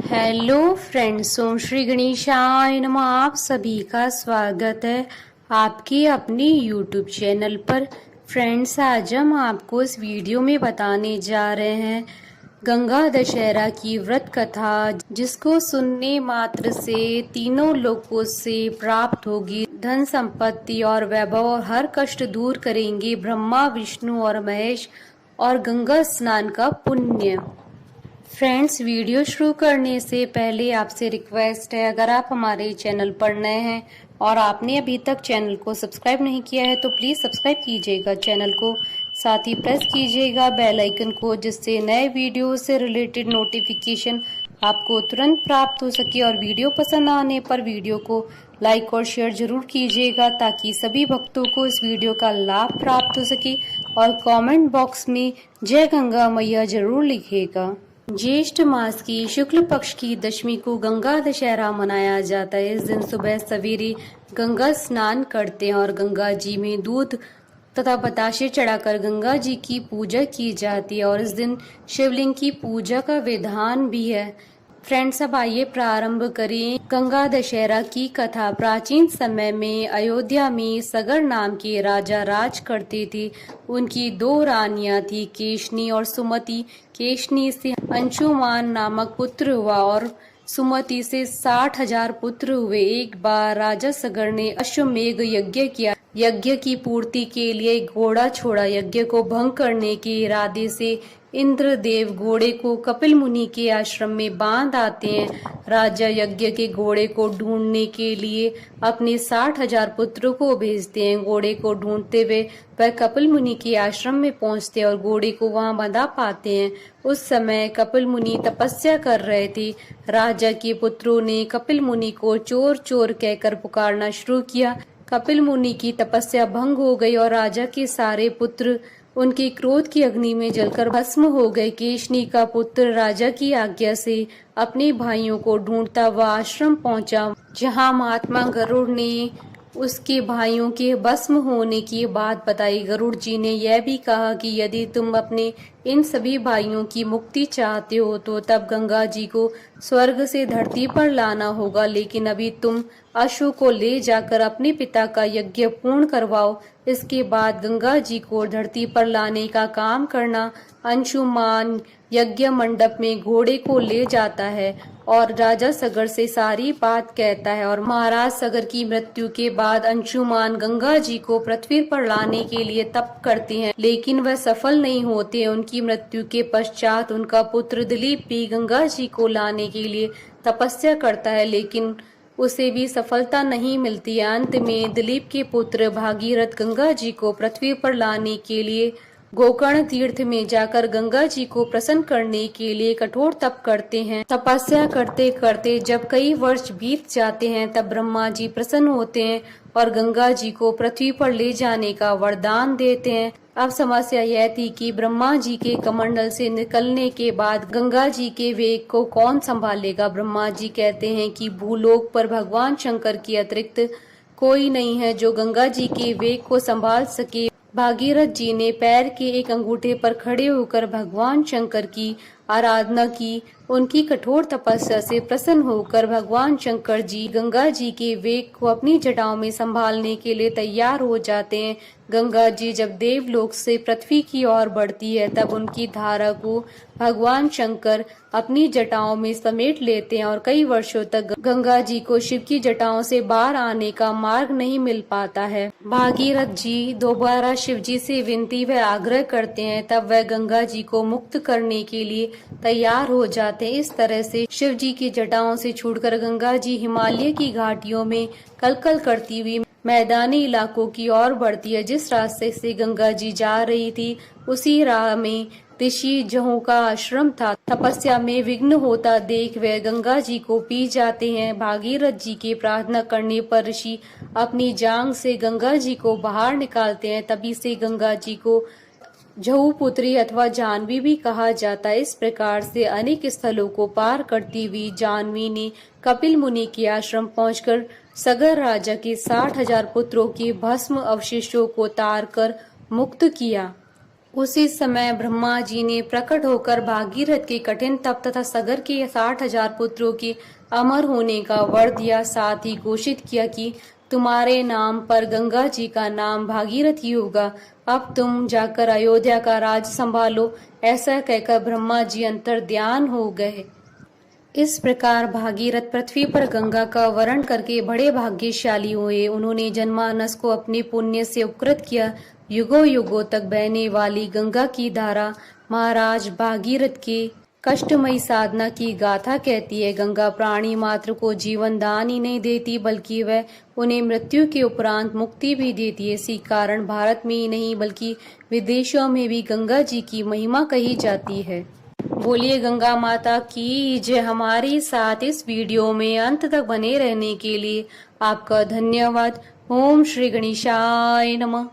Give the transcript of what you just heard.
Hello friends, ओम श्री गणेशाय नमः। आप सभी का स्वागत है आपके अपने यूट्यूब चैनल पर। फ्रेंड्स, आज हम आपको इस वीडियो में बताने जा रहे हैं गंगा दशहरा की व्रत कथा, जिसको सुनने मात्र से तीनों लोकों से प्राप्त होगी धन संपत्ति और वैभव, और हर कष्ट दूर करेंगे ब्रह्मा विष्णु और महेश, और गंगा स्नान का पुण्य। फ्रेंड्स, वीडियो शुरू करने से पहले आपसे रिक्वेस्ट है, अगर आप हमारे चैनल पर नए हैं और आपने अभी तक चैनल को सब्सक्राइब नहीं किया है तो प्लीज़ सब्सक्राइब कीजिएगा चैनल को, साथ ही प्रेस कीजिएगा बेल आइकन को, जिससे नए वीडियो से रिलेटेड नोटिफिकेशन आपको तुरंत प्राप्त हो सके। और वीडियो पसंद आने पर वीडियो को लाइक और शेयर जरूर कीजिएगा, ताकि सभी भक्तों को इस वीडियो का लाभ प्राप्त हो सके। और कमेंट बॉक्स में जय गंगा मैया जरूर लिखिएगा। ज्येष्ठ मास की शुक्ल पक्ष की दशमी को गंगा दशहरा मनाया जाता है। इस दिन सुबह सवेरे गंगा स्नान करते हैं और गंगा जी में दूध तथा बताशे चढ़ाकर गंगा जी की पूजा की जाती है। और इस दिन शिवलिंग की पूजा का विधान भी है। फ्रेंड्स, अब आइए प्रारंभ करें गंगा दशहरा की कथा। प्राचीन समय में अयोध्या में सगर नाम के राजा राज करते थे। उनकी दो रानियां थी, केशनी और सुमति। केशनी से अंशुमान नामक पुत्र हुआ और सुमति से 60,000 पुत्र हुए। एक बार राजा सगर ने अश्वमेघ यज्ञ किया। यज्ञ की पूर्ति के लिए घोड़ा छोड़ा। यज्ञ को भंग करने के इरादे से इंद्रदेव घोड़े को कपिल मुनि के आश्रम में बांध आते हैं। राजा यज्ञ के घोड़े को ढूंढने के लिए अपने 60,000 पुत्रों को भेजते हैं। घोड़े को ढूंढते हुए वह कपिल मुनि के आश्रम में पहुंचते हैं और घोड़े को वहां बंधा पाते हैं। उस समय कपिल मुनि तपस्या कर रहे थे। राजा के पुत्रों ने कपिल मुनि को चोर चोर कहकर पुकारना शुरू किया। कपिल मुनि की तपस्या भंग हो गई और राजा के सारे पुत्र उनके क्रोध की अग्नि में जलकर भस्म हो गए। केशनी का पुत्र राजा की आज्ञा से अपने भाइयों को ढूंढता हुआ आश्रम पहुंचा, जहां महात्मा गरुड़ ने उसके भाइयों के भस्म होने की बात बताई। गरुड़ जी ने यह भी कहा कि यदि तुम अपने इन सभी भाइयों की मुक्ति चाहते हो तो तब गंगा जी को स्वर्ग से धरती पर लाना होगा, लेकिन अभी तुम अश्व को ले जाकर अपने पिता का यज्ञ पूर्ण करवाओ। इसके बाद गंगा जी को धरती पर लाने का काम करना। अंशुमान यज्ञ मंडप में घोड़े को ले जाता है और राजा सगर से सारी बात कहता है। और महाराज सगर की मृत्यु के बाद अंशुमान गंगा जी को पृथ्वी पर लाने के लिए तप करते हैं, लेकिन वह सफल नहीं होते। उनकी मृत्यु के पश्चात उनका पुत्र दिलीप भी गंगा जी को लाने के लिए तपस्या करता है, लेकिन उसे भी सफलता नहीं मिलती। अंत में दिलीप के पुत्र भागीरथ गंगा जी को पृथ्वी पर लाने के लिए गोकर्ण तीर्थ में जाकर गंगा जी को प्रसन्न करने के लिए कठोर तप करते हैं। तपस्या करते करते जब कई वर्ष बीत जाते हैं, तब ब्रह्मा जी प्रसन्न होते हैं और गंगा जी को पृथ्वी पर ले जाने का वरदान देते हैं। अब समस्या यह थी कि ब्रह्मा जी के कमंडल से निकलने के बाद गंगा जी के वेग को कौन संभालेगा। ब्रह्मा जी कहते हैं कि भूलोक पर भगवान शंकर के अतिरिक्त कोई नहीं है जो गंगा जी के वेग को संभाल सके। भागीरथ जी ने पैर के एक अंगूठे पर खड़े होकर भगवान शंकर की आराधना की। उनकी कठोर तपस्या से प्रसन्न होकर भगवान शंकर जी गंगा जी के वेग को अपनी जटाओं में संभालने के लिए तैयार हो जाते हैं। गंगा जी जब देवलोक से पृथ्वी की ओर बढ़ती है, तब उनकी धारा को भगवान शंकर अपनी जटाओं में समेट लेते हैं और कई वर्षों तक गंगा जी को शिव की जटाओं से बाहर आने का मार्ग नहीं मिल पाता है। भागीरथ जी दोबारा शिव जी से विनती व आग्रह करते हैं, तब वह गंगा जी को मुक्त करने के लिए तैयार हो जाते हैं। इस तरह से शिव जी की जटाओं से छूटकर गंगा जी हिमालय की घाटियों में कलकल करती हुई मैदानी इलाकों की ओर बढ़ती है। जिस रास्ते से गंगा जी जा रही थी, उसी राह में ऋषि जहू का आश्रम था। तपस्या में विघ्न होता देख वे गंगा जी को पी जाते हैं। भागीरथ जी के प्रार्थना करने पर ऋषि अपनी जांग से गंगा जी को बाहर निकालते हैं। तभी से गंगा जी को जहू पुत्री अथवा जानवी भी कहा जाता है। इस प्रकार से अनेक स्थलों को पार करती हुई जानवी ने कपिल मुनि के आश्रम पहुंचकर सगर राजा के 60,000 पुत्रों के भस्म अवशेषों को तार कर मुक्त किया। उसी समय ब्रह्मा जी ने प्रकट होकर भागीरथ के कठिन तप तथा सगर के 60,000 पुत्रों के अमर होने का वर दिया। साथ ही घोषित किया कि तुम्हारे नाम पर गंगा जी का नाम भागीरथ ही होगा। अब तुम जाकर अयोध्या का राज संभालो। ऐसा कहकर ब्रह्मा जी अंतर्ध्यान हो गए। इस प्रकार भागीरथ पृथ्वी पर गंगा का वरण करके बड़े भाग्यशाली हुए। उन्होंने जनमानस को अपने पुण्य से उपकृत किया। युगों युगों तक बहने वाली गंगा की धारा महाराज भागीरथ के कष्टमयी साधना की गाथा कहती है। गंगा प्राणी मात्र को जीवन दान ही नहीं देती, बल्कि वह उन्हें मृत्यु के उपरांत मुक्ति भी देती है। इसी कारण भारत में ही नहीं बल्कि विदेशों में भी गंगा जी की महिमा कही जाती है। बोलिए गंगा माता की जय। हमारे साथ इस वीडियो में अंत तक बने रहने के लिए आपका धन्यवाद। ओम श्री गणेशाय नमः।